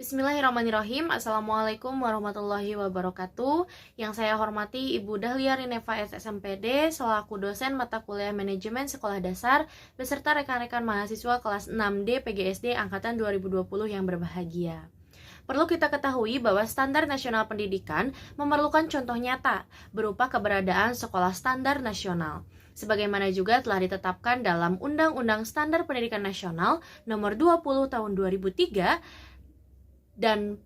Bismillahirrahmanirrahim. Assalamualaikum warahmatullahi wabarakatuh. Yang saya hormati Ibu Dahlia Rineva SSMPD selaku dosen mata kuliah manajemen sekolah dasar beserta rekan-rekan mahasiswa kelas 6D PGSD angkatan 2020 yang berbahagia. Perlu kita ketahui bahwa standar nasional pendidikan memerlukan contoh nyata berupa keberadaan sekolah standar nasional. Sebagaimana juga telah ditetapkan dalam Undang-Undang Standar Pendidikan Nasional Nomor 20 Tahun 2003 dan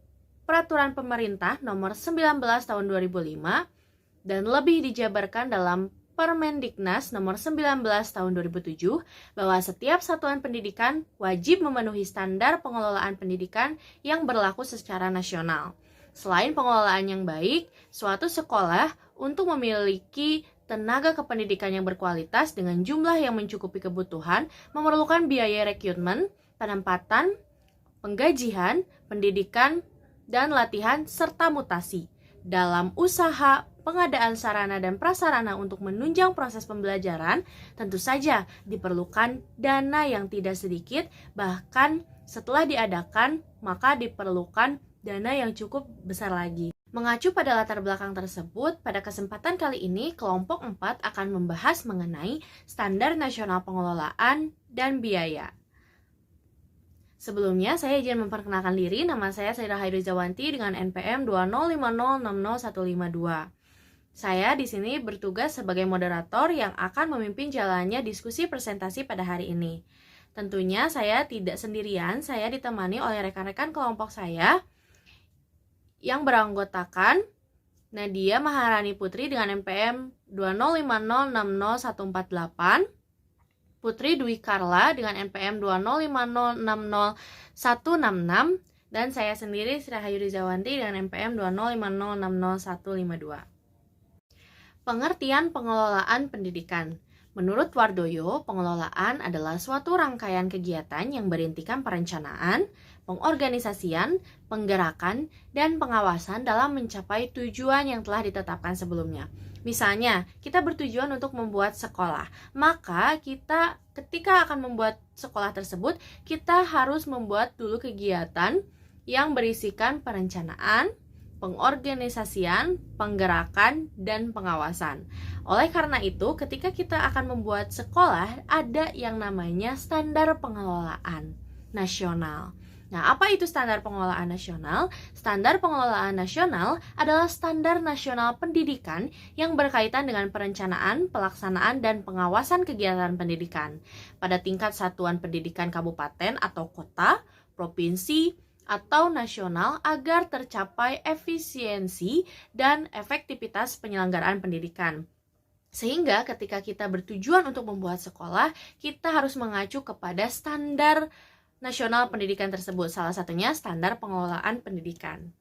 Peraturan Pemerintah Nomor 19 Tahun 2005 dan lebih dijabarkan dalam Permendiknas Nomor 19 Tahun 2007 bahwa setiap satuan pendidikan wajib memenuhi standar pengelolaan pendidikan yang berlaku secara nasional. Selain pengelolaan yang baik, suatu sekolah untuk memiliki tenaga kependidikan yang berkualitas dengan jumlah yang mencukupi kebutuhan memerlukan biaya rekrutmen, penempatan, penggajian, pendidikan, dan latihan, serta mutasi. Dalam usaha pengadaan sarana dan prasarana untuk menunjang proses pembelajaran, tentu saja diperlukan dana yang tidak sedikit, bahkan setelah diadakan, maka diperlukan dana yang cukup besar lagi. Mengacu pada latar belakang tersebut, pada kesempatan kali ini, kelompok 4 akan membahas mengenai standar nasional pengelolaan dan biaya. Sebelumnya, saya izin memperkenalkan diri. Nama saya Sayyidah Hairuzawanti dengan NPM 205060152. Saya di sini bertugas sebagai moderator yang akan memimpin jalannya diskusi presentasi pada hari ini. Tentunya saya tidak sendirian, saya ditemani oleh rekan-rekan kelompok saya yang beranggotakan Nadia Maharani Putri dengan NPM 205060148, Putri Dwi Karla dengan NPM 205060166, dan saya sendiri Sri Hayu Rizawanti dengan NPM 205060152. Pengertian pengelolaan pendidikan. Menurut Wardoyo, pengelolaan adalah suatu rangkaian kegiatan yang berintikan perencanaan, pengorganisasian, penggerakan, dan pengawasan dalam mencapai tujuan yang telah ditetapkan sebelumnya. Misalnya, kita bertujuan untuk membuat sekolah, maka kita ketika akan membuat sekolah tersebut, kita harus membuat dulu kegiatan yang berisikan perencanaan, pengorganisasian, penggerakan, dan pengawasan. Oleh karena itu, ketika kita akan membuat sekolah, ada yang namanya standar pengelolaan nasional. Nah, apa itu standar pengelolaan nasional? Standar pengelolaan nasional adalah standar nasional pendidikan yang berkaitan dengan perencanaan, pelaksanaan, dan pengawasan kegiatan pendidikan pada tingkat satuan pendidikan kabupaten atau kota, provinsi, atau nasional agar tercapai efisiensi dan efektivitas penyelenggaraan pendidikan. Sehingga ketika kita bertujuan untuk membuat sekolah, kita harus mengacu kepada standar nasional pendidikan tersebut, salah satunya standar pengelolaan pendidikan.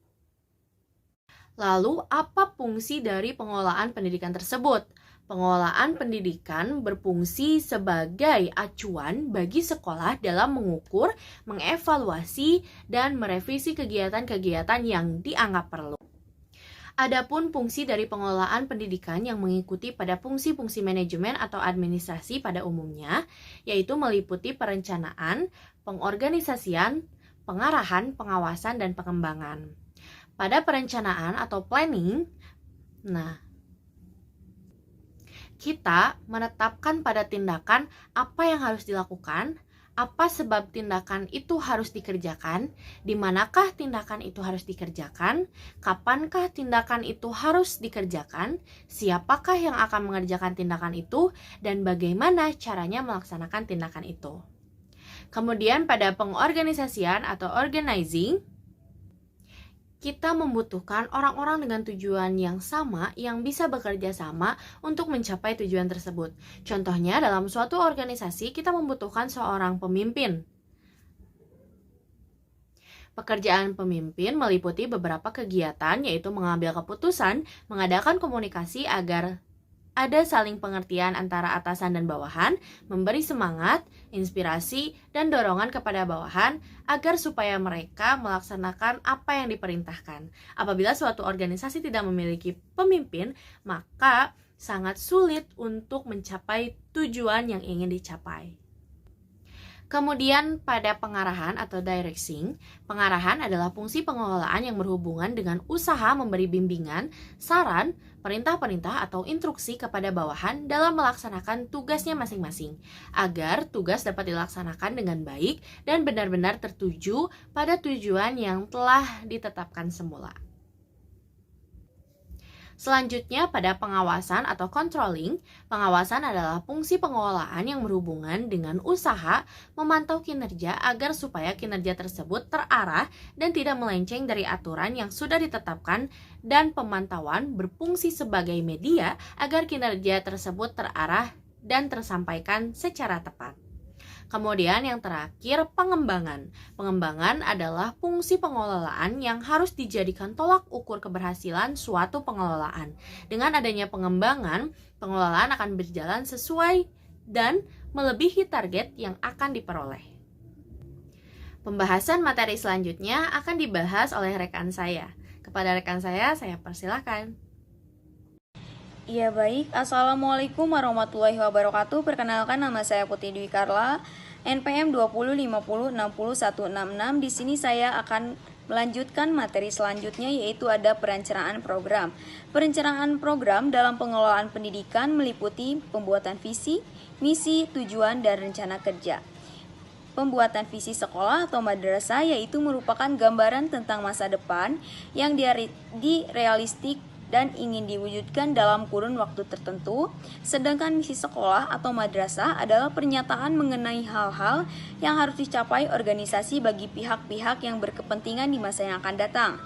Lalu, apa fungsi dari pengelolaan pendidikan tersebut? Pengelolaan pendidikan berfungsi sebagai acuan bagi sekolah dalam mengukur, mengevaluasi, dan merevisi kegiatan-kegiatan yang dianggap perlu. Adapun fungsi dari pengelolaan pendidikan yang mengikuti pada fungsi-fungsi manajemen atau administrasi pada umumnya, yaitu meliputi perencanaan, pengorganisasian, pengarahan, pengawasan, dan pengembangan. Pada perencanaan atau planning, kita menetapkan pada tindakan apa yang harus dilakukan, apa sebab tindakan itu harus dikerjakan, di manakah tindakan itu harus dikerjakan, kapankah tindakan itu harus dikerjakan, siapakah yang akan mengerjakan tindakan itu, dan bagaimana caranya melaksanakan tindakan itu. Kemudian pada pengorganisasian atau organizing, kita membutuhkan orang-orang dengan tujuan yang sama yang bisa bekerja sama untuk mencapai tujuan tersebut. Contohnya, dalam suatu organisasi kita membutuhkan seorang pemimpin. Pekerjaan pemimpin meliputi beberapa kegiatan, yaitu mengambil keputusan, mengadakan komunikasi agar ada saling pengertian antara atasan dan bawahan, memberi semangat, inspirasi, dan dorongan kepada bawahan agar supaya mereka melaksanakan apa yang diperintahkan. Apabila suatu organisasi tidak memiliki pemimpin, maka sangat sulit untuk mencapai tujuan yang ingin dicapai. Kemudian pada pengarahan atau directing, pengarahan adalah fungsi pengelolaan yang berhubungan dengan usaha memberi bimbingan, saran, perintah-perintah atau instruksi kepada bawahan dalam melaksanakan tugasnya masing-masing, agar tugas dapat dilaksanakan dengan baik dan benar-benar tertuju pada tujuan yang telah ditetapkan semula. Selanjutnya pada pengawasan atau controlling, pengawasan adalah fungsi pengelolaan yang berhubungan dengan usaha memantau kinerja agar supaya kinerja tersebut terarah dan tidak melenceng dari aturan yang sudah ditetapkan, dan pemantauan berfungsi sebagai media agar kinerja tersebut terarah dan tersampaikan secara tepat. Kemudian yang terakhir, pengembangan. Pengembangan adalah fungsi pengelolaan yang harus dijadikan tolak ukur keberhasilan suatu pengelolaan. Dengan adanya pengembangan, pengelolaan akan berjalan sesuai dan melebihi target yang akan diperoleh. Pembahasan materi selanjutnya akan dibahas oleh rekan saya. Kepada rekan saya persilahkan. Ya baik, Assalamualaikum warahmatullahi wabarakatuh. Perkenalkan, nama saya Putri Dwi Karla, NPM 2050606166. Di sini saya akan melanjutkan materi selanjutnya, yaitu ada perencanaan program. Perencanaan program dalam pengelolaan pendidikan meliputi pembuatan visi, misi, tujuan, dan rencana kerja. Pembuatan visi sekolah atau madrasah yaitu merupakan gambaran tentang masa depan yang direalistik dan ingin diwujudkan dalam kurun waktu tertentu, sedangkan misi sekolah atau madrasah adalah pernyataan mengenai hal-hal yang harus dicapai organisasi bagi pihak-pihak yang berkepentingan di masa yang akan datang.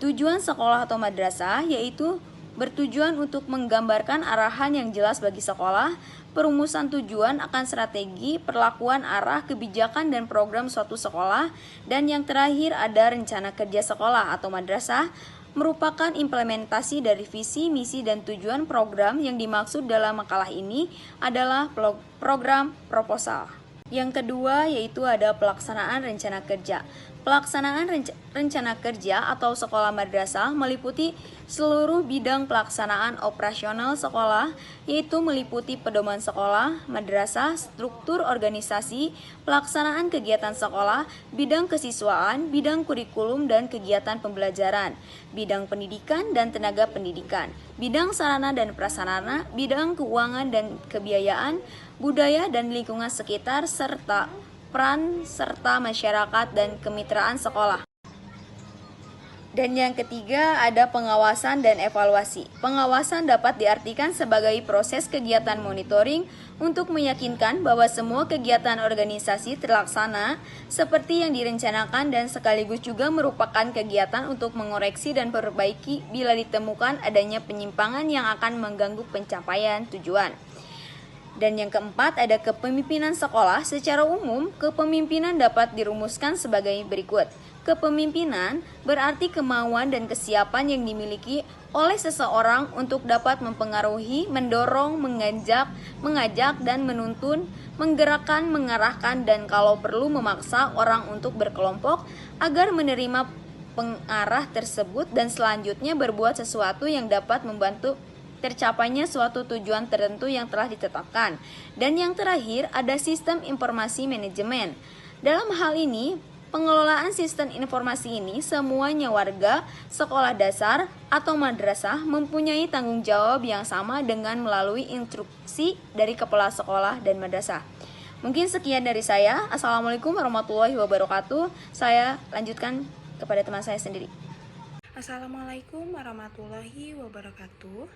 Tujuan sekolah atau madrasah yaitu bertujuan untuk menggambarkan arahan yang jelas bagi sekolah, perumusan tujuan akan strategi, perlakuan arah, kebijakan, dan program suatu sekolah, dan yang terakhir ada rencana kerja sekolah atau madrasah, merupakan implementasi dari visi, misi, dan tujuan program yang dimaksud dalam makalah ini adalah program proposal. Yang kedua yaitu ada pelaksanaan rencana kerja. Pelaksanaan rencana kerja atau sekolah madrasah meliputi seluruh bidang pelaksanaan operasional sekolah, yaitu meliputi pedoman sekolah, madrasah, struktur organisasi, pelaksanaan kegiatan sekolah, bidang kesiswaan, bidang kurikulum dan kegiatan pembelajaran, bidang pendidikan dan tenaga pendidikan, bidang sarana dan prasarana, bidang keuangan dan kebiayaan, budaya dan lingkungan sekitar, serta peran serta masyarakat dan kemitraan sekolah. Dan yang ketiga ada pengawasan dan evaluasi. Pengawasan dapat diartikan sebagai proses kegiatan monitoring untuk meyakinkan bahwa semua kegiatan organisasi terlaksana seperti yang direncanakan, dan sekaligus juga merupakan kegiatan untuk mengoreksi dan perbaiki bila ditemukan adanya penyimpangan yang akan mengganggu pencapaian tujuan. Dan yang keempat ada kepemimpinan sekolah. Secara umum, kepemimpinan dapat dirumuskan sebagai berikut. Kepemimpinan berarti kemauan dan kesiapan yang dimiliki oleh seseorang untuk dapat mempengaruhi, mendorong, mengajak dan menuntun, menggerakkan, mengarahkan, dan kalau perlu memaksa orang untuk berkelompok agar menerima pengarah tersebut dan selanjutnya berbuat sesuatu yang dapat membantu tercapainya suatu tujuan tertentu yang telah ditetapkan. Dan yang terakhir ada sistem informasi manajemen. Dalam hal ini, pengelolaan sistem informasi ini semuanya warga, sekolah dasar atau madrasah mempunyai tanggung jawab yang sama dengan melalui instruksi dari kepala sekolah dan madrasah. Mungkin sekian dari saya. Assalamualaikum warahmatullahi wabarakatuh. Saya lanjutkan kepada teman saya sendiri. Assalamualaikum warahmatullahi wabarakatuh.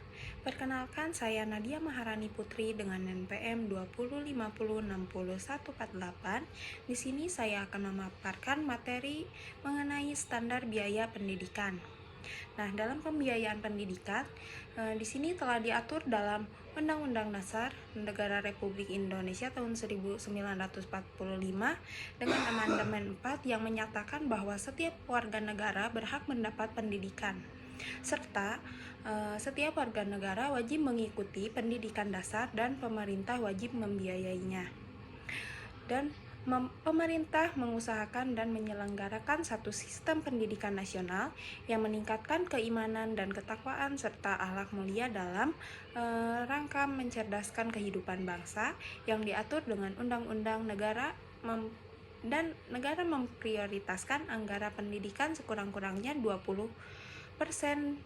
Perkenalkan, saya Nadia Maharani Putri dengan NPM 20506148. Di sini saya akan memaparkan materi mengenai standar biaya pendidikan. Nah, dalam pembiayaan pendidikan, di sini telah diatur dalam Undang-Undang Dasar Negara Republik Indonesia tahun 1945 dengan amandemen 4 yang menyatakan bahwa setiap warga negara berhak mendapat pendidikan, serta setiap warga negara wajib mengikuti pendidikan dasar dan pemerintah wajib membiayainya. Dan Pemerintah mengusahakan dan menyelenggarakan satu sistem pendidikan nasional yang meningkatkan keimanan dan ketakwaan serta akhlak mulia dalam rangka mencerdaskan kehidupan bangsa yang diatur dengan undang-undang negara dan negara memprioritaskan anggaran pendidikan sekurang-kurangnya 20%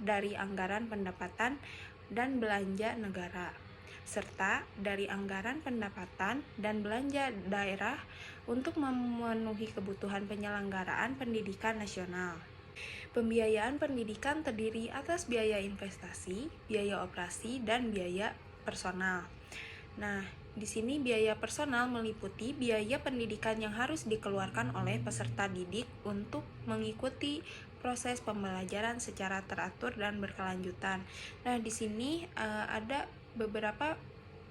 dari anggaran pendapatan dan belanja negara, serta dari anggaran pendapatan dan belanja daerah untuk memenuhi kebutuhan penyelenggaraan pendidikan nasional. Pembiayaan pendidikan terdiri atas biaya investasi, biaya operasi, dan biaya personal. Nah, di sini biaya personal meliputi biaya pendidikan yang harus dikeluarkan oleh peserta didik untuk mengikuti proses pembelajaran secara teratur dan berkelanjutan. Nah, di sini ada beberapa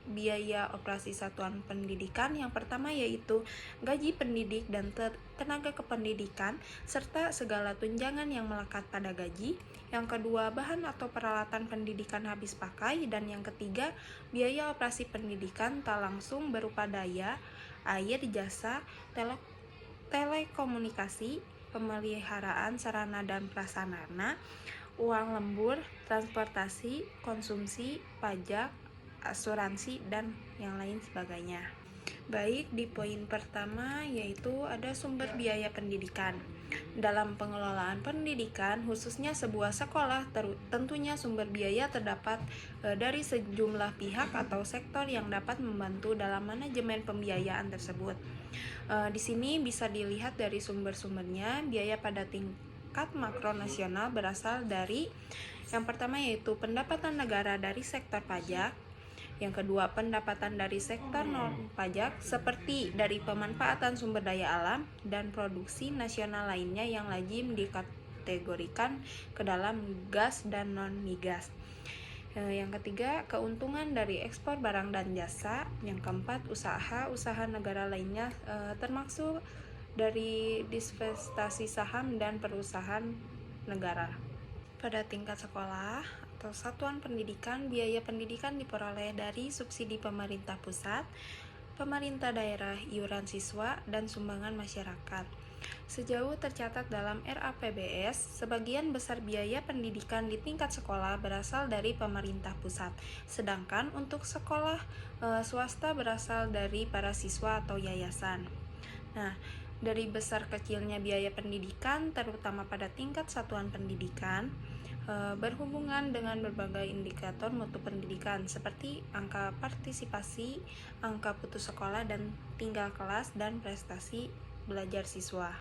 biaya operasi satuan pendidikan. Yang pertama yaitu gaji pendidik dan tenaga kependidikan serta segala tunjangan yang melekat pada gaji. Yang kedua, bahan atau peralatan pendidikan habis pakai. Dan yang ketiga, biaya operasi pendidikan tak langsung berupa daya, air, jasa, telekomunikasi, pemeliharaan sarana dan prasarana, uang lembur, transportasi, konsumsi, pajak, asuransi, dan yang lain sebagainya. Baik, di poin pertama yaitu ada sumber biaya pendidikan. Dalam pengelolaan pendidikan, khususnya sebuah sekolah, tentunya sumber biaya terdapat dari sejumlah pihak atau sektor yang dapat membantu dalam manajemen pembiayaan tersebut. Di sini bisa dilihat dari sumber-sumbernya. Biaya pada tingkat makro nasional berasal dari yang pertama yaitu pendapatan negara dari sektor pajak. Yang kedua, pendapatan dari sektor non-pajak seperti dari pemanfaatan sumber daya alam dan produksi nasional lainnya yang lazim dikategorikan ke dalam gas dan non-migas. Yang ketiga, keuntungan dari ekspor barang dan jasa. Yang keempat, usaha negara lainnya termasuk dari divestasi saham dan perusahaan negara. Pada tingkat sekolah atau satuan pendidikan, biaya pendidikan diperoleh dari subsidi pemerintah pusat, pemerintah daerah, iuran siswa, dan sumbangan masyarakat. Sejauh tercatat dalam RAPBS, sebagian besar biaya pendidikan di tingkat sekolah berasal dari pemerintah pusat, sedangkan untuk sekolah swasta berasal dari para siswa atau yayasan. Nah, dari besar kecilnya biaya pendidikan, terutama pada tingkat satuan pendidikan, berhubungan dengan berbagai indikator mutu pendidikan seperti angka partisipasi, angka putus sekolah dan tinggal kelas, dan prestasi belajar siswa.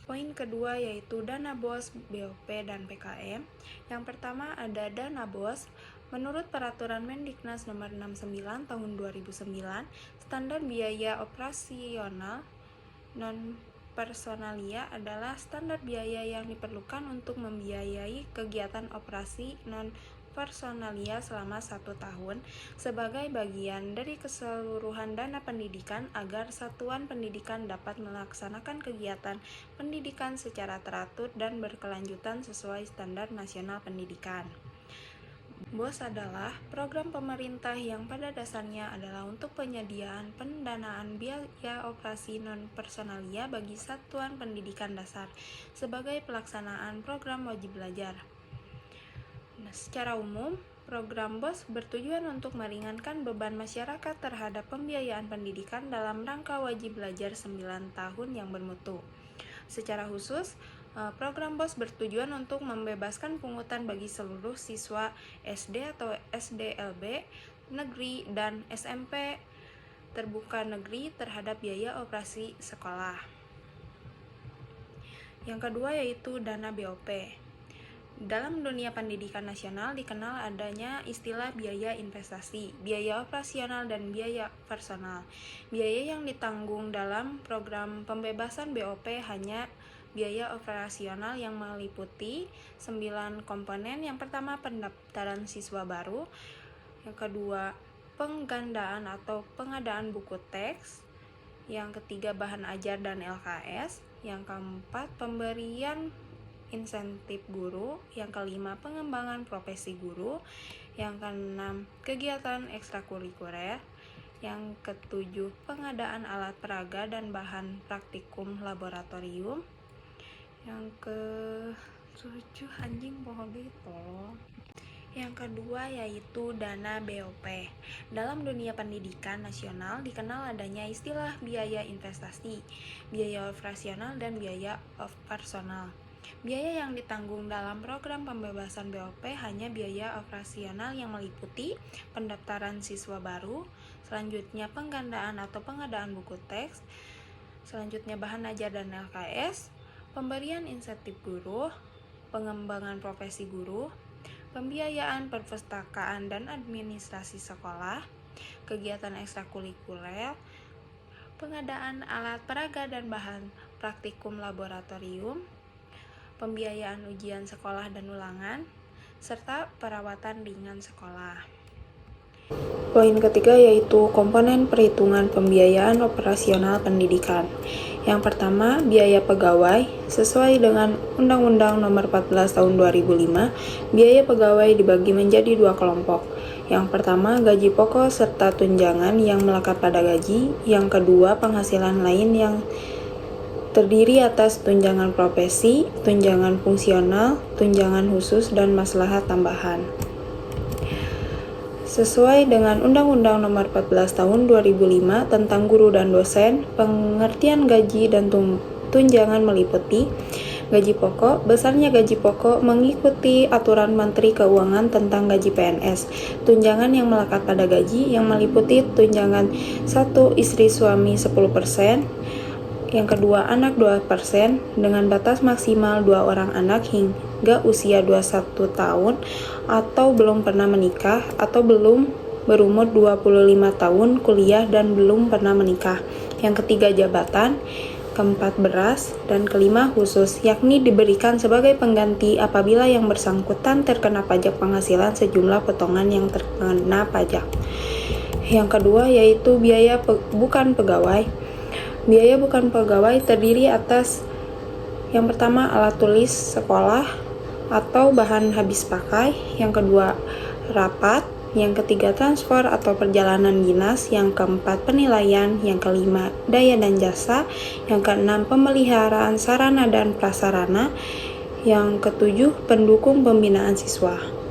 Poin kedua yaitu dana BOS, BOP, dan PKM. Yang pertama ada dana BOS. Menurut Peraturan Mendiknas Nomor 69 Tahun 2009, standar biaya operasional non-personalia adalah standar biaya yang diperlukan untuk membiayai kegiatan operasi non-personalia selama 1 tahun sebagai bagian dari keseluruhan dana pendidikan agar satuan pendidikan dapat melaksanakan kegiatan pendidikan secara teratur dan berkelanjutan sesuai standar nasional pendidikan. BOS adalah program pemerintah yang pada dasarnya adalah untuk penyediaan pendanaan biaya operasi non-personalia bagi satuan pendidikan dasar sebagai pelaksanaan program wajib belajar. Nah, secara umum, program BOS bertujuan untuk meringankan beban masyarakat terhadap pembiayaan pendidikan dalam rangka wajib belajar 9 tahun yang bermutu. Secara khusus, program BOS bertujuan untuk membebaskan pungutan bagi seluruh siswa SD atau SDLB negeri dan SMP terbuka negeri terhadap biaya operasi sekolah. Yang kedua yaitu dana BOP. Dalam dunia pendidikan nasional dikenal adanya istilah biaya investasi, biaya operasional, dan biaya personal. Biaya yang ditanggung dalam program pembebasan BOP hanya biaya operasional yang meliputi 9 komponen. Yang pertama, pendaftaran siswa baru. Yang kedua, penggandaan atau pengadaan buku teks. Yang ketiga, bahan ajar dan LKS. Yang keempat, pemberian insentif guru. Yang kelima, pengembangan profesi guru. Yang keenam, kegiatan ekstrakurikuler. Yang ketujuh, pengadaan alat peraga dan bahan praktikum laboratorium. Yang ketujuh, anjing pohon itu. Yang kedua yaitu dana BOP. Dalam dunia pendidikan nasional dikenal adanya istilah biaya investasi, biaya operasional, dan biaya personal. Biaya yang ditanggung dalam program pembebasan BOP hanya biaya operasional yang meliputi pendaftaran siswa baru, selanjutnya penggandaan atau pengadaan buku teks, selanjutnya bahan ajar dan LKS, pemberian insentif guru, pengembangan profesi guru, pembiayaan perpustakaan dan administrasi sekolah, kegiatan ekstrakurikuler, pengadaan alat peraga dan bahan praktikum laboratorium, pembiayaan ujian sekolah dan ulangan, serta perawatan ringan sekolah. Poin ketiga yaitu komponen perhitungan pembiayaan operasional pendidikan. Yang pertama, biaya pegawai. Sesuai dengan Undang-Undang Nomor 14 Tahun 2005, biaya pegawai dibagi menjadi dua kelompok. Yang pertama, gaji pokok serta tunjangan yang melekat pada gaji. Yang kedua, penghasilan lain yang terdiri atas tunjangan profesi, tunjangan fungsional, tunjangan khusus, dan maslahat tambahan. Sesuai dengan Undang-Undang Nomor 14 Tahun 2005 tentang guru dan dosen, pengertian gaji dan tunjangan meliputi gaji pokok. Besarnya gaji pokok mengikuti aturan Menteri Keuangan tentang gaji PNS. Tunjangan yang melekat pada gaji yang meliputi tunjangan 1 istri suami 10%, yang kedua anak 2% dengan batas maksimal 2 orang anak hingga usia 21 tahun atau belum pernah menikah atau belum berumur 25 tahun, kuliah dan belum pernah menikah. Yang ketiga jabatan, keempat beras, dan kelima khusus, yakni diberikan sebagai pengganti apabila yang bersangkutan terkena pajak penghasilan sejumlah potongan yang terkena pajak. Yang kedua yaitu biaya bukan pegawai. Biaya bukan pegawai terdiri atas yang pertama alat tulis sekolah atau bahan habis pakai, yang kedua rapat, yang ketiga transport atau perjalanan dinas, yang keempat penilaian, yang kelima daya dan jasa, yang keenam pemeliharaan sarana dan prasarana, yang ketujuh pendukung pembinaan siswa.